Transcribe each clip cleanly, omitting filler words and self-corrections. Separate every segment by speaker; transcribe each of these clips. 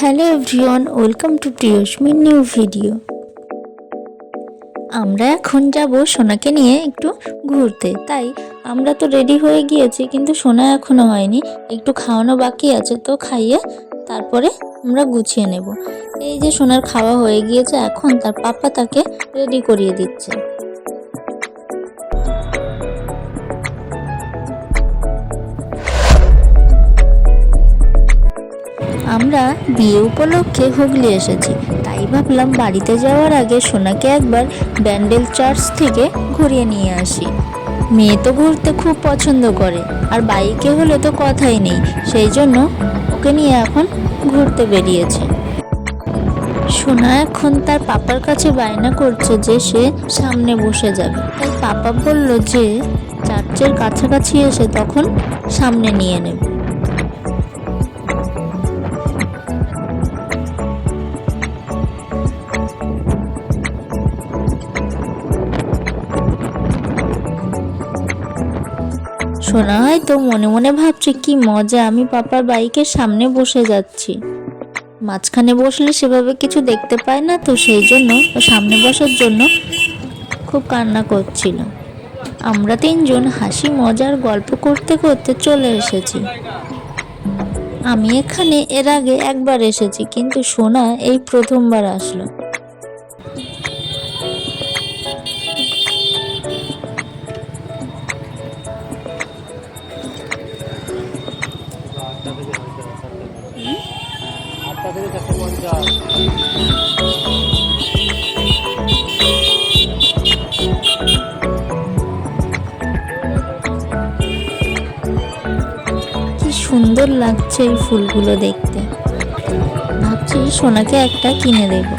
Speaker 1: Hello everyone, welcome to Priyasomi new video. আমরা এখন যাব সোনাকে নিয়ে একটু ঘুরতে। তাই আমরা তো রেডি হয়ে গিয়েছি, কিন্তু সোনা এখনো হয়নি, একটু খাওয়ানো বাকি আছে। তো খাইয়ে তারপরে আমরা গুছিয়ে নেব। এই যে সোনার খাওয়া হয়ে গিয়েছে, এখন তার পাপা তাকে রেডি করিয়ে দিচ্ছে। আমরা বিয়ে উপলক্ষে হুগলি এসেছি, তাই ভাবলাম বাড়িতে যাওয়ার আগে সোনাকে একবার ব্যান্ডেল চার্চ থেকে ঘুরিয়ে নিয়ে আসি। মেয়ে তো ঘুরতে খুব পছন্দ করে, আর বাইকে হলে তো কথাই নেই। সেই জন্য ওকে নিয়ে এখন ঘুরতে বেরিয়েছে। সোনা এখন তার পাপার কাছে বায়না করছে যে সে সামনে বসে যাবে। তাই পাপা বলল যে চার্চের কাছাকাছি এসে তখন সামনে নিয়ে নেবে। সোনা হয়তো মনে মনে ভাবছে কি মজা, আমি পাপার বাইকের সামনে বসে যাচ্ছি। মাঝখানে বসলে সেভাবে কিছু দেখতে পায় না, তো সেই জন্য সামনে বসার জন্য খুব কান্না করছিল। আমরা তিনজন হাসি মজার গল্প করতে করতে চলে এসেছি। আমি এখানে এর আগে একবার এসেছি, কিন্তু সোনা এই প্রথমবার আসলো। কি সুন্দর লাগছে এই ফুলগুলো দেখতে। ভাবছি সোনাকে একটা কিনে দেব।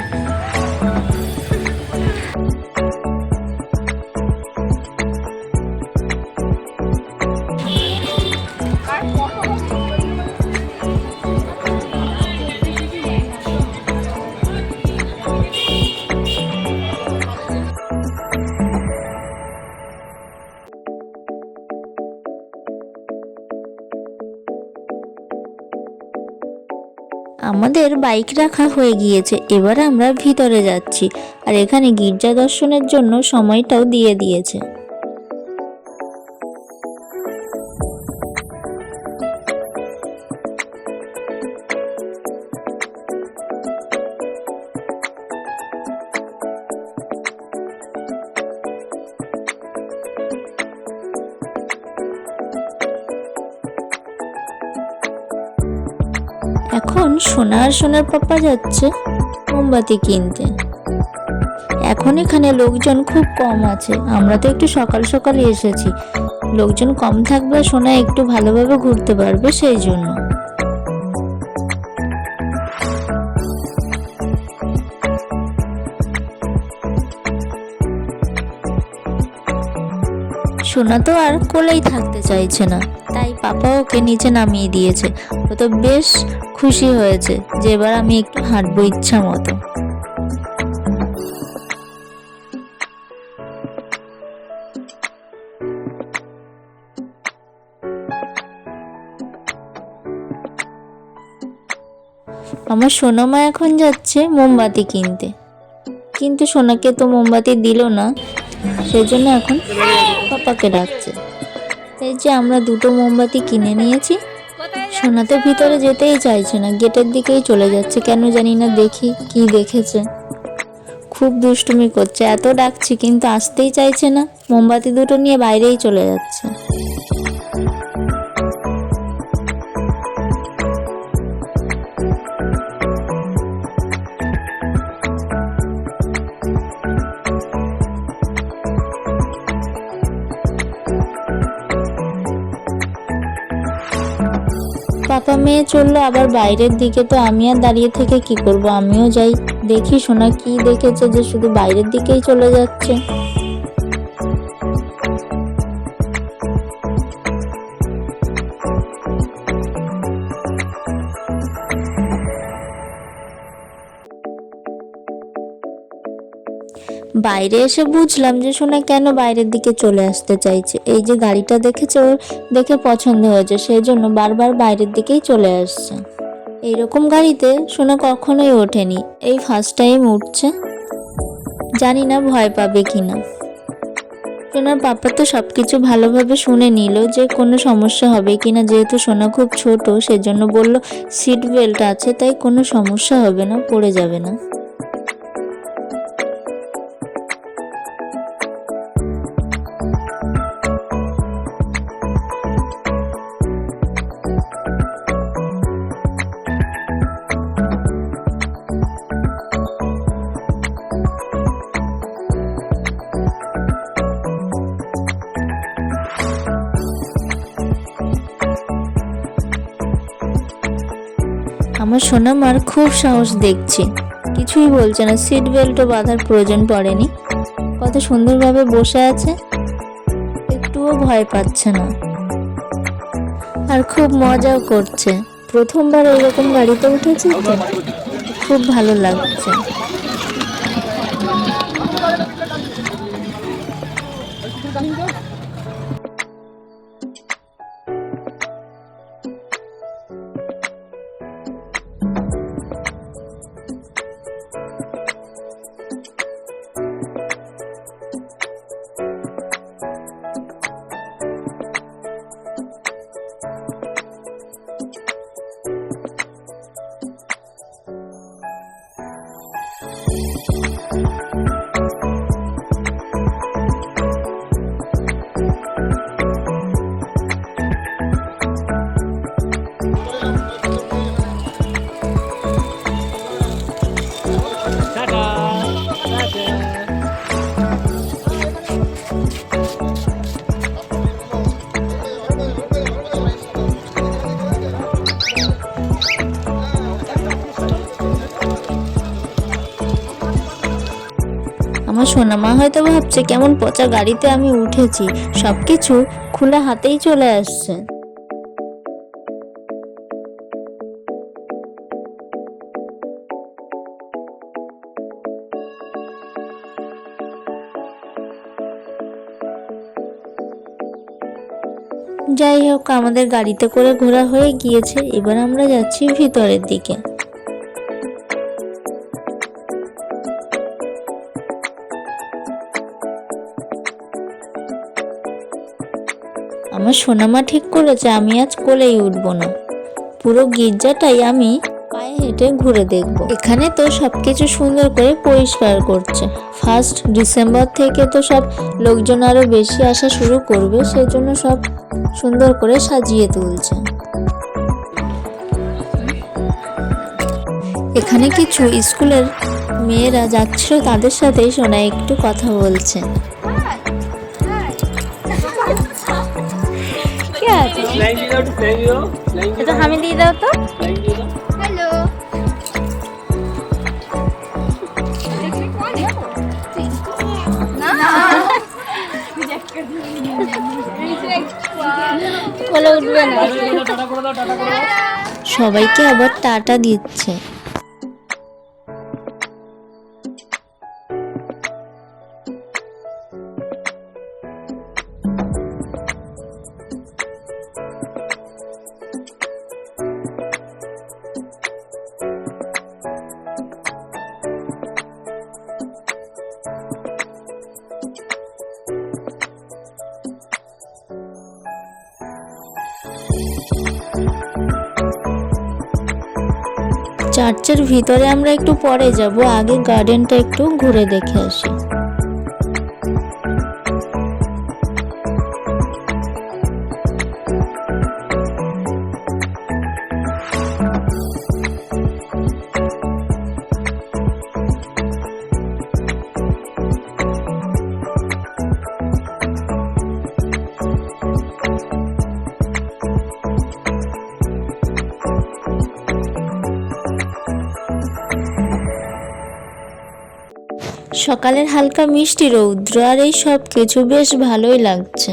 Speaker 1: আমাদের বাইক রাখা হয়ে গিয়েছে, এবার আমরা ভিতরে যাচ্ছি। আর এখানে গির্জা দর্শনের জন্য সময়টাও দিয়ে দিয়েছে। এখন সোনার পাপা যাচ্ছে মোমবাতি কিনতে। এখন এখানে লোকজন খুব কম আছে, আমরা তো একটু সকাল সকাল এসেছি। লোকজন কম থাকবে, সোনা একটু ভালোভাবে ঘুরতে পারবে, সেই জন্য। সোনা তো আর কোলেই থাকতে চাইছে না, তাই পাপা ওকে নিচে নামিয়ে দিয়েছে। ও তো বেশ খুশি হয়েছে যে এবার আমি একটু হাঁটবো ইচ্ছা মতো। আমার সোনামা এখন যাচ্ছে মোমবাতি কিনতে, কিন্তু সোনাকে তো মোমবাতি দিল না, সেজন্য এখন পাপাকে ডাকছে। এই যে আমরা দুটো মোমবাতি কিনে নিয়েছি। সোনা তো ভিতরে যেতেই চাইছে না, গেটের দিকেই চলে যাচ্ছে, কেন জানি না। দেখি কি দেখেছে, খুব দুষ্টুমি করছে। এত ডাকছি কিন্তু আসতেই চাইছে না, মোমবাতি দুটো নিয়ে বাইরেই চলে যাচ্ছে। পাপা মেয়ে চললো আবার বাইরের দিকে, তো আমি আর দাঁড়িয়ে থেকে কি করব, আমিও যাই। দেখি সোনা কি দেখেছে যে শুধু বাইরের দিকেই চলে যাচ্ছে। বাইরে এসে বুঝলাম যে সোনা কেন বাইরের দিকে চলে আসতে চাইছে। এই যে গাড়িটা দেখেছে, ওর দেখে পছন্দ হয়েছে, সেই জন্য বারবার বাইরের দিকেই চলে আসছে। এইরকম গাড়িতে সোনা কখনোই ওঠেনি, এই ফার্স্ট টাইম উঠছে। জানি না ভয় পাবে কিনা। সোনার পাপা তো সবকিছু ভালোভাবে শুনে নিল যে কোনো সমস্যা হবে কিনা, যেহেতু সোনা খুব ছোট সেজন্য বলল সিট বেল্ট আছে, তাই কোনো সমস্যা হবে না, পড়ে যাবে না। আমার সোনামার খুব সাহস দেখছি, কিছুই বলছে না, সিট বেল্টও বাঁধার প্রয়োজন পড়েনি, কত সুন্দরভাবে বসে আছে, একটুও ভয় পাচ্ছে না, আর খুব মজাও করছে। প্রথমবার এরকম গাড়িতে উঠেছে তো, খুব ভালো লাগছে। আমার সোনামা হয়তো ভাবছে কেমন পচা গাড়িতে আমি উঠেছি, সবকিছু খোলা হাতেই চলে আসছে। যাই হোক, আমাদের গাড়িতে করে ঘোরা হয়ে গিয়েছে, এবার আমরা যাচ্ছি ভিতরের দিকে। আমার সোনামা ঠিক করেছে আমি আজ কোলেই উঠবো না, পুরো গির্জাটাই আমি পায়ে হেঁটে ঘুরে দেখব। এখানে তো সবকিছু সুন্দর করে পরিষ্কার করছে, 1 ডিসেম্বর থেকে তো সব লোকজন আরো বেশি আসা শুরু করবে, সেজন্য সব সুন্দর করে সাজিয়ে তুলছে। এখানে কিছু স্কুলের মেয়েরা যাচ্ছিল, তাদের সাথেই সোনা একটু কথা বলছে। আমি দিয়ে দাও তো।
Speaker 2: हेलो
Speaker 1: বলে উঠবে না, সবাইকে আবার টাটা দিচ্ছে। চার্চের ভিতরে আমরা একটু পরে যাব, আগে গার্ডেনটা একটু ঘুরে দেখে আসি। সকালের হালকা মিষ্টি রৌদ্র আর এই সব কিছু বেশ ভালোই লাগছে।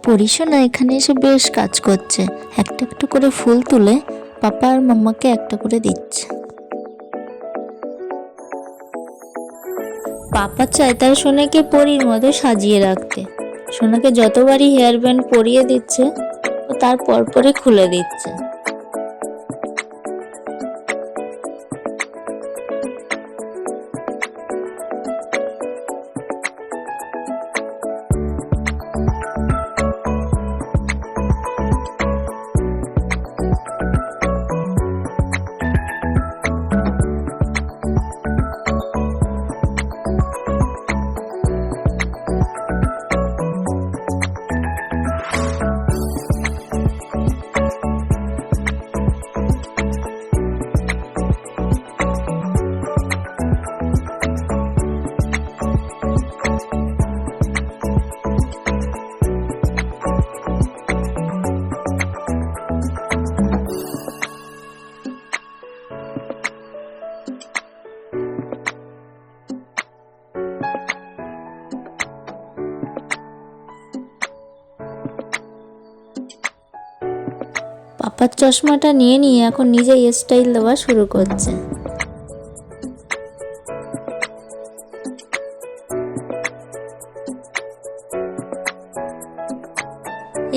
Speaker 1: পরিশোনা এখানে এসে বেশ কাজ করছে, একটা একটা করে ফুল তুলে পাপা আর মাম্মাকে একটা করে দিচ্ছে। পাপা চায় তার সোনাকে পরীর মতো সাজিয়ে রাখতে, সোনাকে যতবারই হেয়ার ব্যান্ড পরিয়ে দিচ্ছে ও তার পরপরে খুলে দিচ্ছে। পাপার চশমাটা নিয়ে এখন নিজেই স্টাইল দেওয়া শুরু করছে।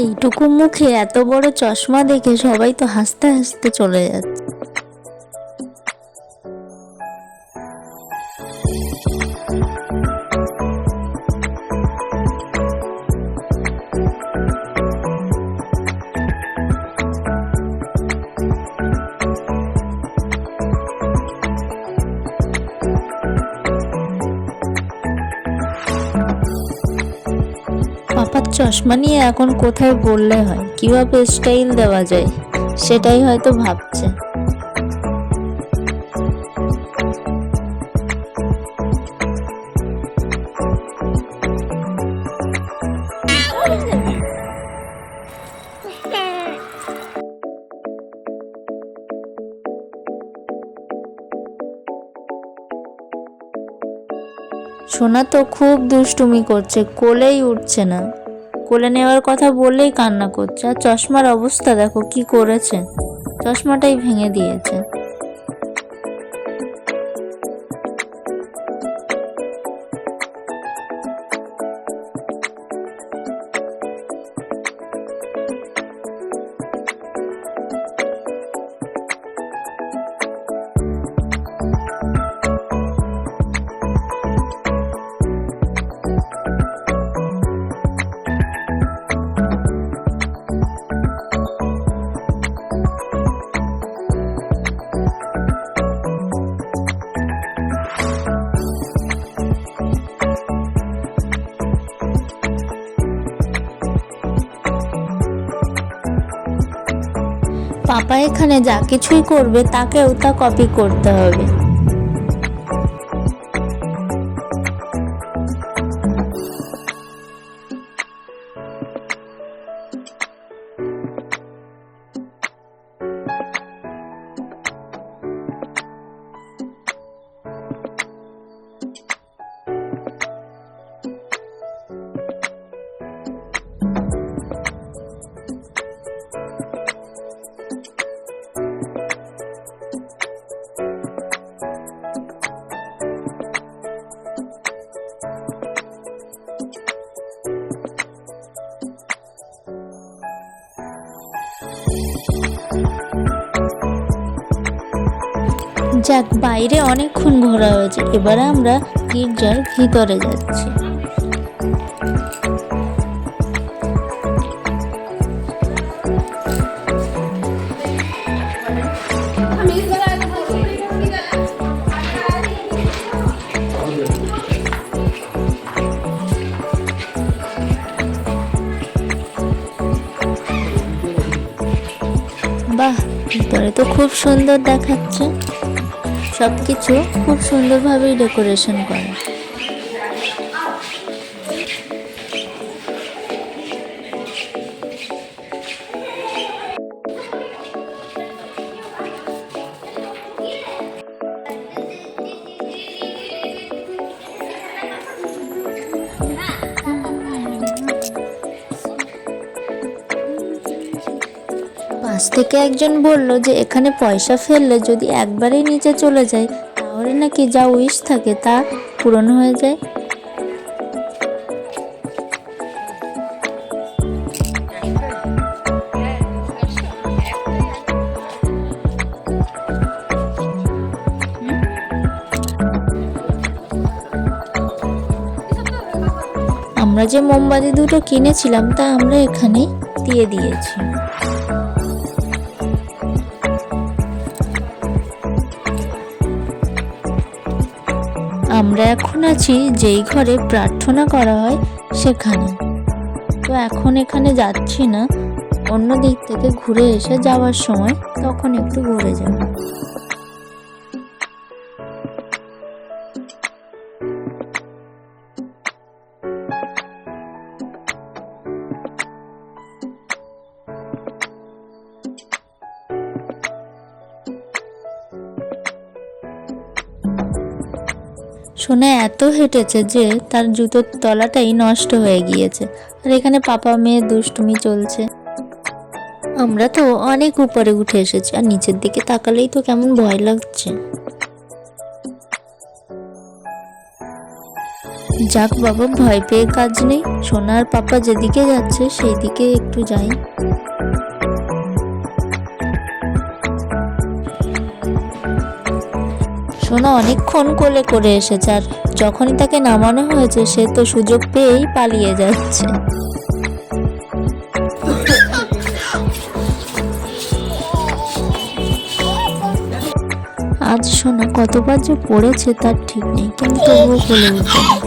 Speaker 1: এইটুকু মুখে এত বড় চশমা দেখে সবাই তো হাসতে হাসতে চলে যাচ্ছে। পাপার চশমা নিয়ে এখন কোথায় বললে হয়, কিভাবে স্টাইল দেওয়া যায় সেটাই হয়তো ভাবছে। সোনা তো খুব দুষ্টুমি করছে, কোলেই উঠছে না। কোলে নেওয়ার কথা বললেই কান্না করছে। আর চশমার অবস্থা দেখো কি করেছে, চশমাটাই ভেঙে দিয়েছে। পাপা এখানে যা কিছুই করবে তাকেও তা কপি করতে হবে। যাক, বাইরে অনেকক্ষণ ঘোরা হয়েছে, এবারে আমরা গির্জার ভিতরে যাচ্ছি। বাহ, ভিতরে তো খুব সুন্দর দেখাচ্ছে, সবকিছু খুব সুন্দরভাবেই ডেকোরেশন করা। পাশ থেকে একজন বলল যে এখানে পয়সা ফেললে যদি একবারেই নিচে চলে যায় তাহলে নাকি যা উইশ থাকে তা পূরণ হয়ে যায়। আমরা যে মোমবাতি দুটো কিনেছিলাম তা আমরা এখানে দিয়ে দিয়েছি। আমরা এখন আছি যেই ঘরে প্রার্থনা করা হয় সেখানে। তো এখন এখানে যাচ্ছি না, অন্য দিক থেকে ঘুরে এসে যাওয়ার সময় তখন একটু ঘুরে যাব। সোনা এত হেঁটেছে যে তার জুতোর তলাটাই নষ্ট হয়ে গিয়েছে। আর এখানে পাপা মেয়ে দুষ্টুমি চলছে। আমরা তো অনেক উপরে উঠে এসেছি, আর নিচের দিকে তাকালেই তো কেমন ভয় লাগছে। যাক বাবা, ভয় পেয়ে কাজ নেই। সোনার পাপা যেদিকে যাচ্ছে সেই দিকে একটু যাই। সোনা অনেকক্ষণ কোলে করে এসেছে, আর যখনই তাকে নামানো হয়েছে সে তো সুযোগ পেয়েই পালিয়ে যাচ্ছে। আজ সোনা কতবার যে পড়েছে তার ঠিক নেই, কিন্তু তবুও কোলে উঠবে না।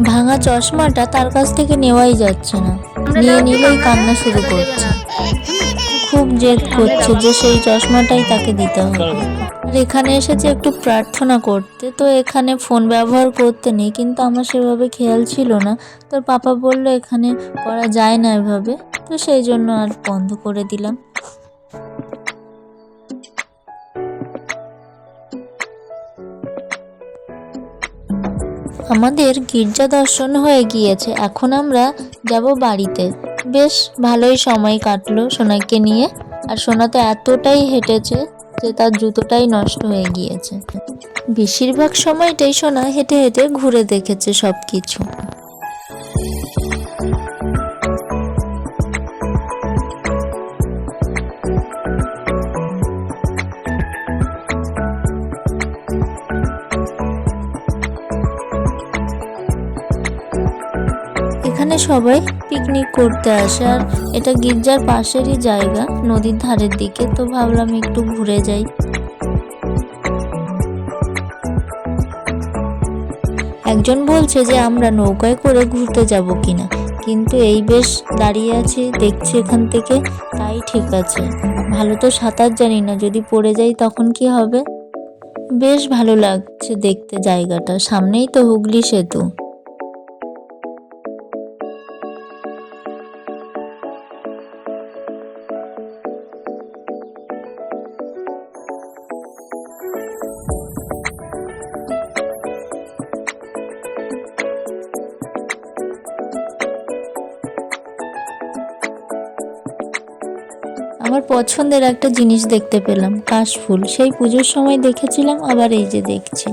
Speaker 1: ভাঙা চশমাটা তার কাছ থেকে নেওয়াই যাচ্ছে না, নিয়ে নিলেই কান্না শুরু করছে। খুব জেদ করছে যে সেই চশমাটাই তাকে দিতে হবে। আর এখানে এসেছে একটু প্রার্থনা করতে, তো এখানে ফোন ব্যবহার করতে নেই, কিন্তু আমার সেভাবে খেয়াল ছিল না। তোর পাপা বললো এখানে করা যায় না এভাবে, তো সেই জন্য আর বন্ধ করে দিলাম। আমাদের গির্জা দর্শন হয়ে গিয়েছে, এখন আমরা যাব বাড়িতে। বেশ ভালোই সময় কাটলো সোনাকে নিয়ে, আর সোনা তো এতটাই হেঁটেছে যে তার জুতোটাই নষ্ট হয়ে গিয়েছে। বেশিরভাগ সময়টাই সোনা হেঁটে হেঁটে ঘুরে দেখেছে সব কিছু। এখানে সবাই পিকনিক করতে আসে, আর এটা গির্জার পাশেরই জায়গা, নদীর ধারের দিকে, তো ভাবলাম একটু ঘুরে যাই। একজন বলছে যে আমরা নৌকায় করে ঘুরতে যাব কিনা, কিন্তু এই বেশ দাঁড়িয়ে আছি দেখছি এখান থেকে, তাই ঠিক আছে। ভালো তো সাঁতার জানি না, যদি পড়ে যাই তখন কি হবে। বেশ ভালো লাগছে দেখতে জায়গাটা, সামনেই তো হুগলি সেতু। আমার পছন্দের একটা জিনিস দেখতে পেলাম, কাশফুল। সেই পুজোর সময় দেখেছিলাম, আবার এই যে দেখছি।